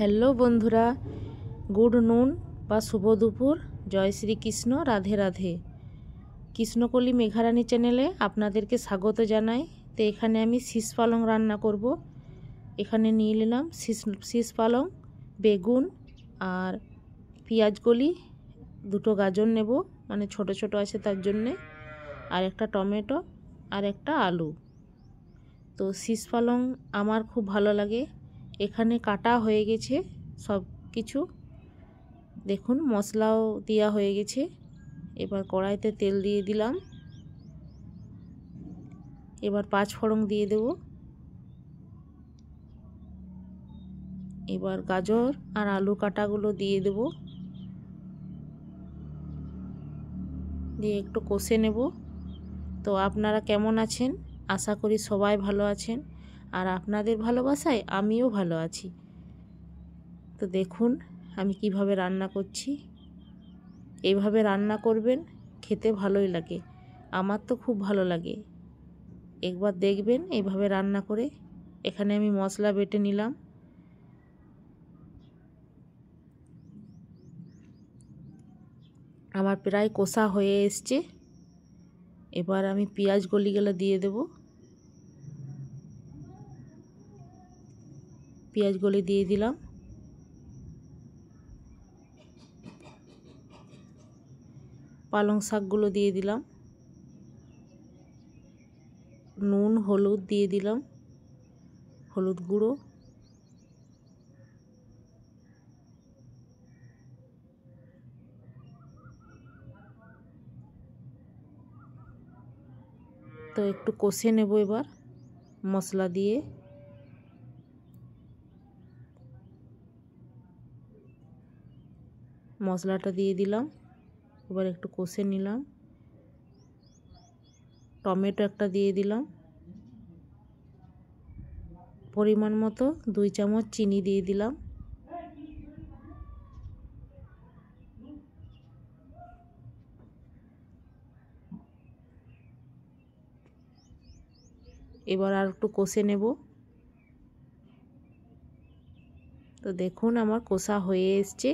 Hello বন্ধুরা, good নুন বা শুভ দুপুর। জয় শ্রীকৃষ্ণ, রাধে রাধে। কৃষ্ণকলি মেঘারানী চ্যানেলে আপনাদেরকে স্বাগত জানাই। তো এখানে আমি শীষ পালং রান্না করব। এখানে নিয়ে নিলাম শীষ পালং, বেগুন আর পেঁয়াজকলি, দুটো গাজর নেব, মানে ছোট ছোট আছে তার জন্যে, আর একটা টমেটো আর একটা আলু। তো শীষ পালং আমার খুব ভালো লাগে। এখানে কাটা হয়ে গেছে সব কিছু, দেখুন মশলাও দেওয়া হয়ে গেছে। এবার কড়াইতে তেল দিয়ে দিলাম। এবার 5 ফোড়ন দিয়ে দেব। এবার গাজর আর আলু কাটাগুলো দিয়ে দেব, দিয়ে একটু কষে নেব। তো আপনারা কেমন আছেন? আশা করি সবাই ভালো আছেন, আর আপনাদের ভালোবাসায় আমিও ভালো আছি। তো দেখুন আমি কিভাবে রান্না করছি। এইভাবে রান্না করবেন, খেতে ভালোই লাগে। আমার তো খুব ভালো লাগে, একবার দেখবেন এইভাবে রান্না করে। এখানে আমি মশলা বেটে নিলাম। আমার প্রায় কষা হয়ে এসছে। এবার আমি পেঁয়াজ কলিগুলো দিয়ে দেব। পেঁয়াজ কলি দিয়ে দিলাম। পালং শাকগুলো দিয়ে দিলাম। নুন হলুদ দিয়ে দিলাম, হলুদ গুঁড়ো। তো একটু কষে নেব এবার মশলা দিয়ে। মশলাটা দিয়ে দিলাম, এবার একটু কষে নিলাম। টমেটো একটা দিয়ে দিলাম। পরিমাণ মতো 2 চামচ চিনি দিয়ে দিলাম। এবার আর একটু কষে নেব। তো দেখুন আমার কষা হয়ে এসছে।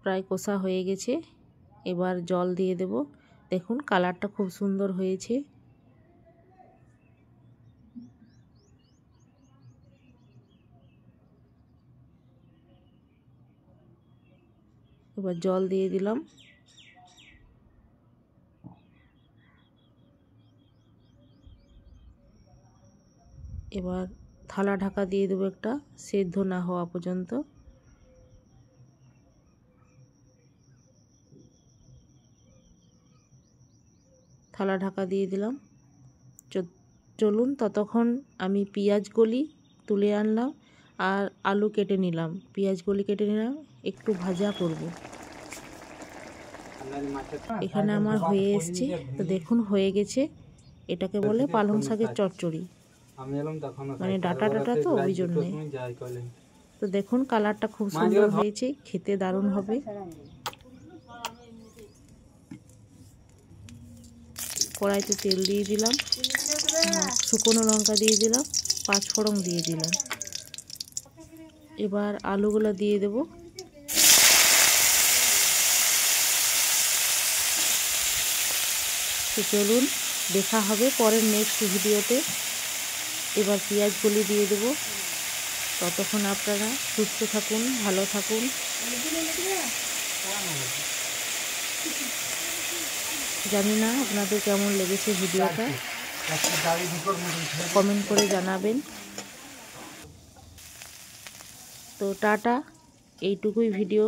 প্রায় কষা হয়ে গেছে। এবার জল দিয়ে দেব। দেখুন কালারটা খুব সুন্দর হয়েছে। এবার জল দিয়ে দিলাম। এবার থালা ঢাকা দিয়ে দেবো একটা, সেদ্ধ না হওয়া পর্যন্ত। থালা ঢাকা দিয়ে দিলাম। চলুন ততক্ষণ আমি পেঁয়াজ কলি তুলে আনলাম আর আলু কেটে নিলাম। পেঁয়াজ কলি কেটে নিলাম, একটু ভাজা করব। এখানে আমার হয়ে এসছে। তো দেখুন হয়ে গেছে। এটাকে বলে পালং শাকের চচ্চড়ি, মানে ডাটা ডাটা, তো ওই জন্যে। তো দেখুন কালারটা খুব সুন্দর হয়েছে, খেতে দারুণ হবে। কড়াইতে তেল দিয়ে দিলাম, শুকনো লঙ্কা দিয়ে দিলাম, 5 ফোড়ন দিয়ে দিলাম। এবার আলুগুলো দিয়ে দেব। তো চলুন দেখা হবে পরের নেক্সট ভিডিওতে। এবার পেঁয়াজগুলি দিয়ে দেব। ততক্ষণ আপনারা সুস্থ থাকুন, ভালো থাকুন। জানি না আপনাদের কেমন লেগেছে ভিডিওটা, কমেন্ট করে জানাবেন। তো টাটা, এইটুকুই ভিডিও।